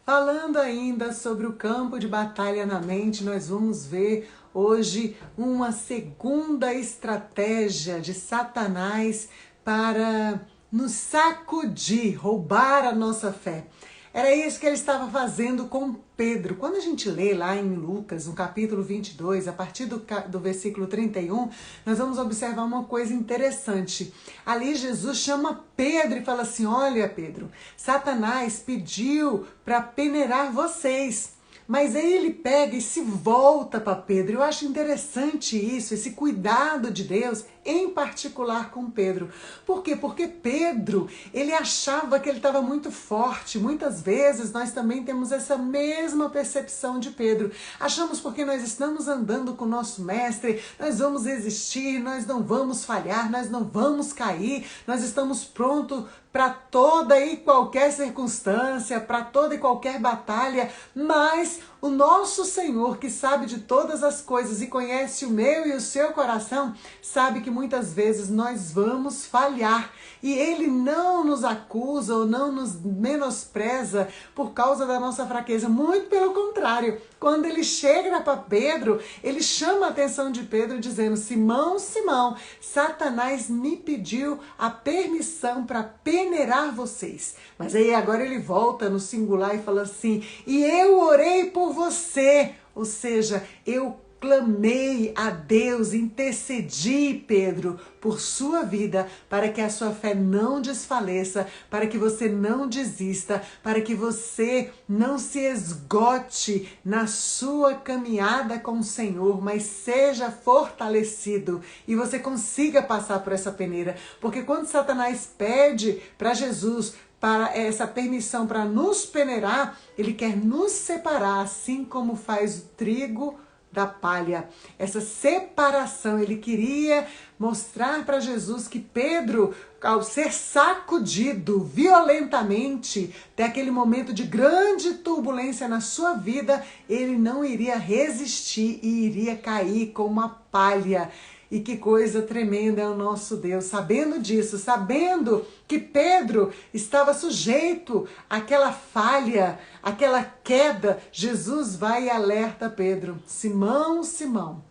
Falando ainda sobre o campo de batalha na mente, nós vamos ver hoje uma segunda estratégia de Satanás para nos sacudir, roubar a nossa fé. Era isso que ele estava fazendo com Pedro. Quando a gente lê lá em Lucas, no capítulo 22, a partir do versículo 31, nós vamos observar uma coisa interessante. Ali Jesus chama Pedro e fala assim: olha, Pedro, Satanás pediu para peneirar vocês. Mas aí ele pega e se volta para Pedro. Eu acho interessante isso, esse cuidado de Deus, em particular com Pedro. Por quê? Porque Pedro, ele achava que ele estava muito forte. Muitas vezes nós também temos essa mesma percepção de Pedro. Achamos porque nós estamos andando com o nosso mestre, nós vamos resistir, nós não vamos falhar, nós não vamos cair, nós estamos prontos para toda e qualquer circunstância, para toda e qualquer batalha, mas o nosso Senhor, que sabe de todas as coisas e conhece o meu e o seu coração, sabe que muitas vezes nós vamos falhar. E Ele não nos acusa ou não nos menospreza por causa da nossa fraqueza. Muito pelo contrário. Quando Ele chega para Pedro, Ele chama a atenção de Pedro dizendo: Simão, Simão, Satanás me pediu a permissão para peneirar vocês. Mas aí agora ele volta no singular e fala assim: e eu orei por você. Ou seja, eu clamei a Deus, intercedi, Pedro, por sua vida, para que a sua fé não desfaleça, para que você não desista, para que você não se esgote na sua caminhada com o Senhor, mas seja fortalecido e você consiga passar por essa peneira. Porque quando Satanás pede para Jesus para essa permissão para nos peneirar, ele quer nos separar, assim como faz o trigo da palha. Essa separação, ele queria mostrar para Jesus que Pedro, ao ser sacudido violentamente, até aquele momento de grande turbulência na sua vida, ele não iria resistir e iria cair como uma palha. E que coisa tremenda é o nosso Deus, sabendo disso, sabendo que Pedro estava sujeito àquela falha, àquela queda, Jesus vai e alerta Pedro: Simão, Simão,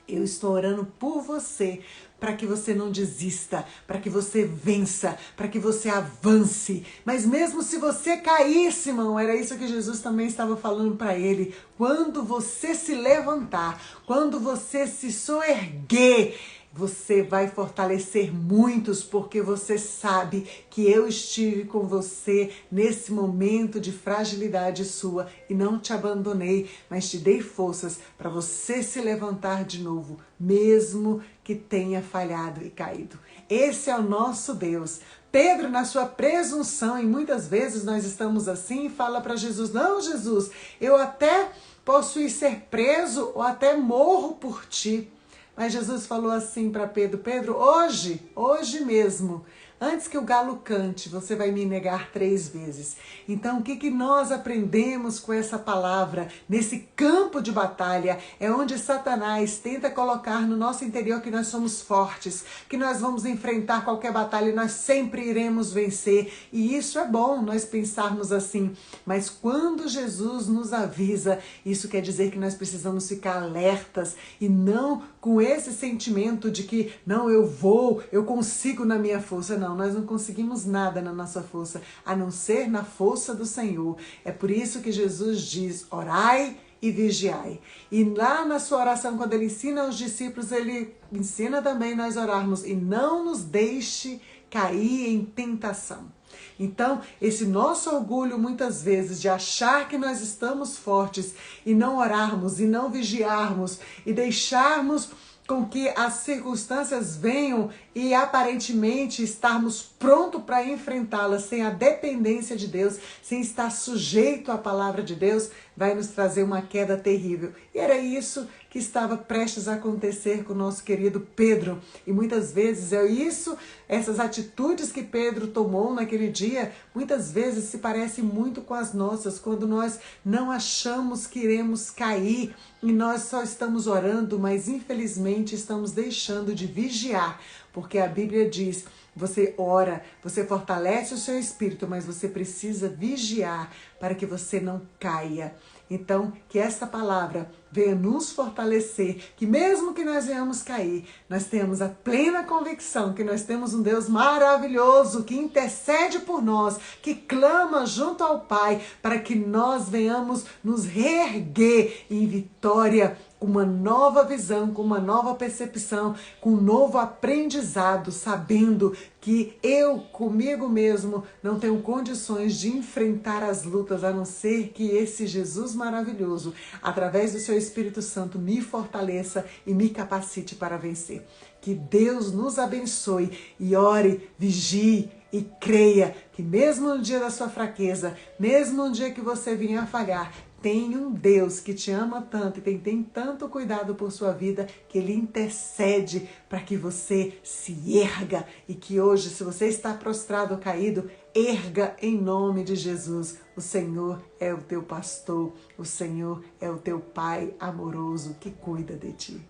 eu estou orando por você, para que você não desista, para que você vença, para que você avance. Mas mesmo se você cair, Simão, era isso que Jesus também estava falando para ele. Quando você se levantar, quando você se soerguer, você vai fortalecer muitos, porque você sabe que eu estive com você nesse momento de fragilidade sua e não te abandonei, mas te dei forças para você se levantar de novo, mesmo que tenha falhado e caído. Esse é o nosso Deus. Pedro, na sua presunção, e muitas vezes nós estamos assim, fala para Jesus: não, Jesus, eu até posso ir ser preso ou até morro por ti. Mas Jesus falou assim para Pedro: Pedro, hoje mesmo, antes que o galo cante, você vai me negar 3 vezes. Então, o que nós aprendemos com essa palavra? Nesse campo de batalha, é onde Satanás tenta colocar no nosso interior que nós somos fortes, que nós vamos enfrentar qualquer batalha e nós sempre iremos vencer. E isso é bom, nós pensarmos assim. Mas quando Jesus nos avisa, isso quer dizer que nós precisamos ficar alertas e não com esse sentimento de que, não, eu consigo na minha força. Não, nós não conseguimos nada na nossa força, a não ser na força do Senhor. É por isso que Jesus diz: orai e vigiai. E lá na sua oração, quando ele ensina aos discípulos, ele ensina também nós orarmos: e não nos deixe cair em tentação. Então, esse nosso orgulho, muitas vezes, de achar que nós estamos fortes e não orarmos, e não vigiarmos, e deixarmos com que as circunstâncias venham e aparentemente estarmos prontos para enfrentá-las sem a dependência de Deus, sem estar sujeito à palavra de Deus, vai nos trazer uma queda terrível. E era isso que estava prestes a acontecer com o nosso querido Pedro. E muitas vezes é isso, essas atitudes que Pedro tomou naquele dia, muitas vezes se parecem muito com as nossas, quando nós não achamos que iremos cair e nós só estamos orando, mas infelizmente estamos deixando de vigiar. porque a Bíblia diz, você ora, você fortalece o seu espírito, mas você precisa vigiar para que você não caia. Então, que esta palavra venha nos fortalecer, que mesmo que nós venhamos cair, nós tenhamos a plena convicção que nós temos um Deus maravilhoso, que intercede por nós, que clama junto ao Pai, para que nós venhamos nos reerguer em vitória, com uma nova visão, com uma nova percepção, com um novo aprendizado, sabendo que eu, comigo mesmo, não tenho condições de enfrentar as lutas, a não ser que esse Jesus maravilhoso, através do seu Espírito Santo, me fortaleça e me capacite para vencer. Que Deus nos abençoe e ore, vigie e creia que mesmo no dia da sua fraqueza, mesmo no dia que você vier a falhar, tem um Deus que te ama tanto e tem tanto cuidado por sua vida que Ele intercede para que você se erga e que hoje, se você está prostrado ou caído, erga em nome de Jesus. O Senhor é o teu pastor, o Senhor é o teu Pai amoroso que cuida de ti.